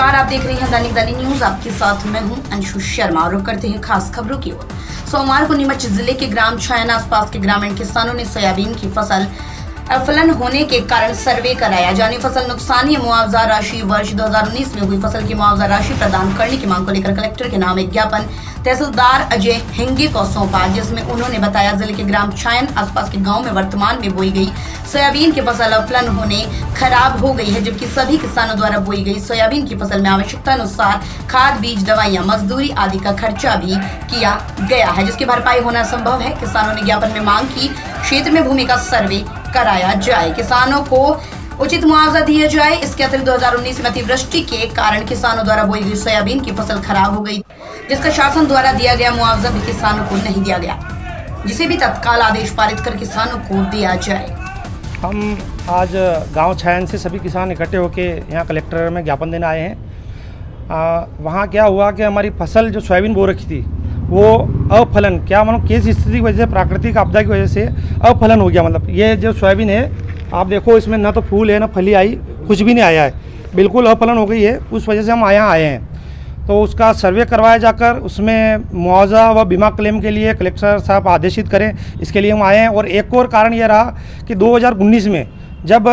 नमस्कार, आप देख रहे हैं दैनिक दलित न्यूज। आपके साथ मैं हूं अंशु शर्मा। रुक करते हैं खास खबरों की ओर। सोमवार को नीमच जिले के ग्राम छायन आसपास के ग्रामीण किसानों ने सोयाबीन की फसल अफलन होने के कारण सर्वे कराया। जानी फसल नुकसान या मुआवजा राशि वर्ष 2019 में हुई फसल की मुआवजा राशि प्रदान करने की मांग को लेकर कलेक्टर के नाम एक ज्ञापन तहसीलदार अजय हिंगे को सौंपा, जिसमें उन्होंने बताया जिले के ग्राम छायन आसपास के गांव में वर्तमान में बोई गई सोयाबीन की फसल अफलन होने खराब हो गई है, जबकि सभी किसानों द्वारा बोई गई सोयाबीन की फसल में आवश्यकता अनुसार खाद, बीज, दवाइयां, मजदूरी आदि का खर्चा भी किया गया है, जिसकी भरपाई होना संभव है। किसानों ने ज्ञापन में मांग की क्षेत्र में भूमि का सर्वे कराया जाए, किसानों को उचित मुआवजा दिया जाए। इसके अतिरिक्त 2019 में अतिवृष्टि के कारण किसानों द्वारा बोई गई सोयाबीन की फसल खराब हो गई, जिसका शासन द्वारा दिया गया मुआवजा भी किसानों को नहीं दिया गया, जिसे भी तत्काल आदेश पारित कर किसानों को दिया जाए। हम आज गांव छायन से सभी किसान इकट्ठे होकर यहाँ कलेक्टर में ज्ञापन देने आए हैं। वहाँ क्या हुआ कि हमारी फसल जो सोयाबीन बो रखी थी वो अफलन, क्या मतलब किस स्थिति की वजह से, प्राकृतिक आपदा की वजह से अफलन हो गया। मतलब ये जो सोयाबीन है आप देखो, इसमें ना तो फूल है ना फली आई, कुछ भी नहीं आया है, बिल्कुल अफलन हो गई है। उस वजह से हम यहाँ आए हैं, तो उसका सर्वे करवाया जाकर उसमें मुआवजा व बीमा क्लेम के लिए कलेक्टर साहब आदेशित करें, इसके लिए हम आए हैं। और एक और कारण यह रहा कि 2019 में जब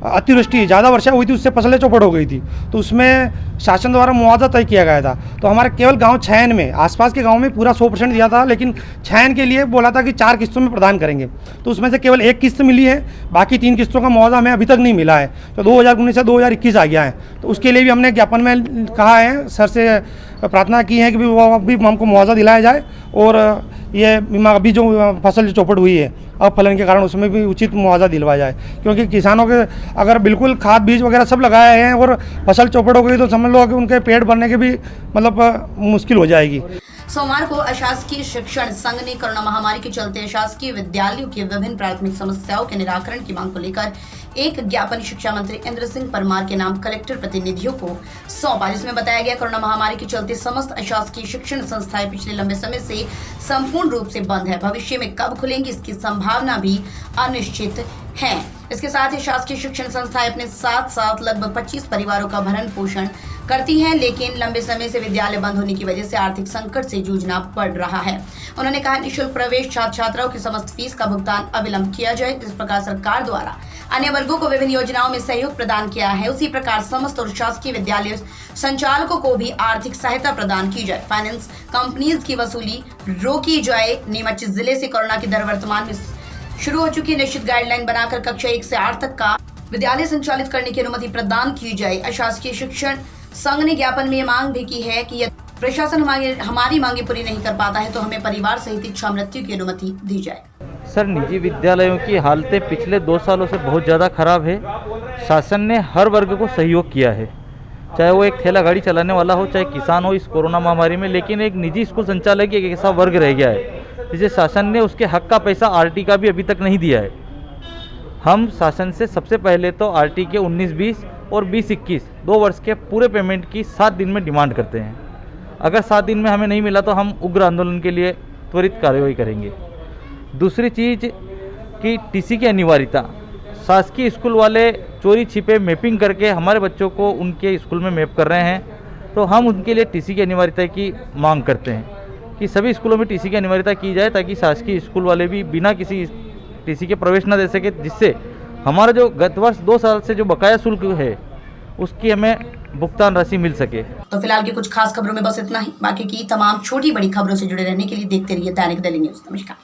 अतिवृष्टि ज़्यादा वर्षा हुई थी, उससे फसलें चौपट हो गई थी, तो उसमें शासन द्वारा मुआवजा तय किया गया था। तो हमारे केवल गांव छायन में, आसपास के गांव में पूरा 100% दिया था, लेकिन छायन के लिए बोला था कि 4 किस्तों में प्रदान करेंगे, तो उसमें से केवल 1 किस्त मिली है, बाकी 3 किस्तों का मुआवजा हमें अभी तक नहीं मिला है। तो 2019 से 2021 आ गया है, तो उसके लिए भी हमने ज्ञापन में कहा है, सर से प्रार्थना की है कि वो भी हमको मुआवजा दिलाया जाए, और ये बीमा अभी जो फसल चौपट हुई है अफलन के कारण उसमें भी उचित मुआवजा दिलवाया जाए, क्योंकि किसानों के अगर बिल्कुल खाद बीज वगैरह सब लगाए हैं और फसल चौपट हो गई तो समझ लो कि उनके पेट भरने के भी मतलब मुश्किल हो जाएगी। सोमवार को अशासकीय शिक्षण संघ ने कोरोना महामारी के चलते अशासकीय विद्यालयों की विभिन्न प्राथमिक समस्याओं के निराकरण की मांग को लेकर एक ज्ञापन शिक्षा मंत्री इंद्र सिंह परमार के नाम कलेक्टर प्रतिनिधियों को सौंपा, जिसमें बताया गया कोरोना महामारी के चलते समस्त अशासकीय शिक्षण संस्थाएं पिछले लंबे समय से संपूर्ण रूप से बंद है। भविष्य में कब खुलेंगी इसकी संभावना भी अनिश्चित है। इसके साथ ही शासकीय शिक्षण संस्थाएं अपने साथ साथ लगभग 25 परिवारों का भरण पोषण करती हैं, लेकिन लंबे समय से विद्यालय बंद होने की वजह से आर्थिक संकट से जूझना पड़ रहा है। उन्होंने कहा निःशुल्क प्रवेश, छात्र छात्राओं की समस्त फीस का भुगतान अविलंब किया जाए। जिस प्रकार सरकार द्वारा अन्य वर्गों को विभिन्न योजनाओं में सहयोग प्रदान किया है, उसी प्रकार समस्त और शासकीय विद्यालय संचालकों को भी आर्थिक सहायता प्रदान की जाए। फाइनेंस कंपनीज की वसूली रोकी जाए। नीमच जिले से कोरोना की दर वर्तमान में शुरू हो चुकी है। निश्चित गाइडलाइन बनाकर कक्षा 1 से 8 तक का विद्यालय संचालित करने की अनुमति प्रदान की जाए। अशासकीय शिक्षण संघ ने ज्ञापन में मांग भी की है कि यदि प्रशासन हमारी मांगे पूरी नहीं कर पाता है तो हमें परिवार सहित इच्छा मृत्यु की अनुमति दी जाए। सर, निजी विद्यालयों की हालतें पिछले 2 सालों से बहुत ज़्यादा खराब है। शासन ने हर वर्ग को सहयोग किया है, चाहे वो एक ठेला गाड़ी चलाने वाला हो, चाहे किसान हो इस कोरोना महामारी में, लेकिन एक निजी स्कूल संचालक एक ऐसा वर्ग रह गया है जिसे शासन ने उसके हक का पैसा आरटी का भी अभी तक नहीं दिया है। हम शासन से सबसे पहले तो आरटी के 19-20 और 20-21 2 वर्ष के पूरे पेमेंट की 7 दिन में डिमांड करते हैं। अगर 7 दिन में हमें नहीं मिला तो हम उग्र आंदोलन के लिए त्वरित कार्रवाई करेंगे। दूसरी चीज़ कि टीसी की अनिवार्यता, शासकीय स्कूल वाले चोरी छिपे मैपिंग करके हमारे बच्चों को उनके स्कूल में मैप कर रहे हैं, तो हम उनके लिए टीसी की अनिवार्यता की मांग करते हैं कि सभी स्कूलों में टीसी की अनिवार्यता की जाए, ताकि शासकीय स्कूल वाले भी बिना किसी टीसी के प्रवेश न दे सके, जिससे हमारा जो गत वर्ष 2 साल से जो बकाया शुल्क है उसकी हमें भुगतान राशि मिल सके। तो फिलहाल की कुछ खास खबरों में बस इतना ही। बाकी की तमाम छोटी बड़ी खबरों से जुड़े रहने के लिए देखते रहिए दैनिक दलित न्यूज। नमस्कार।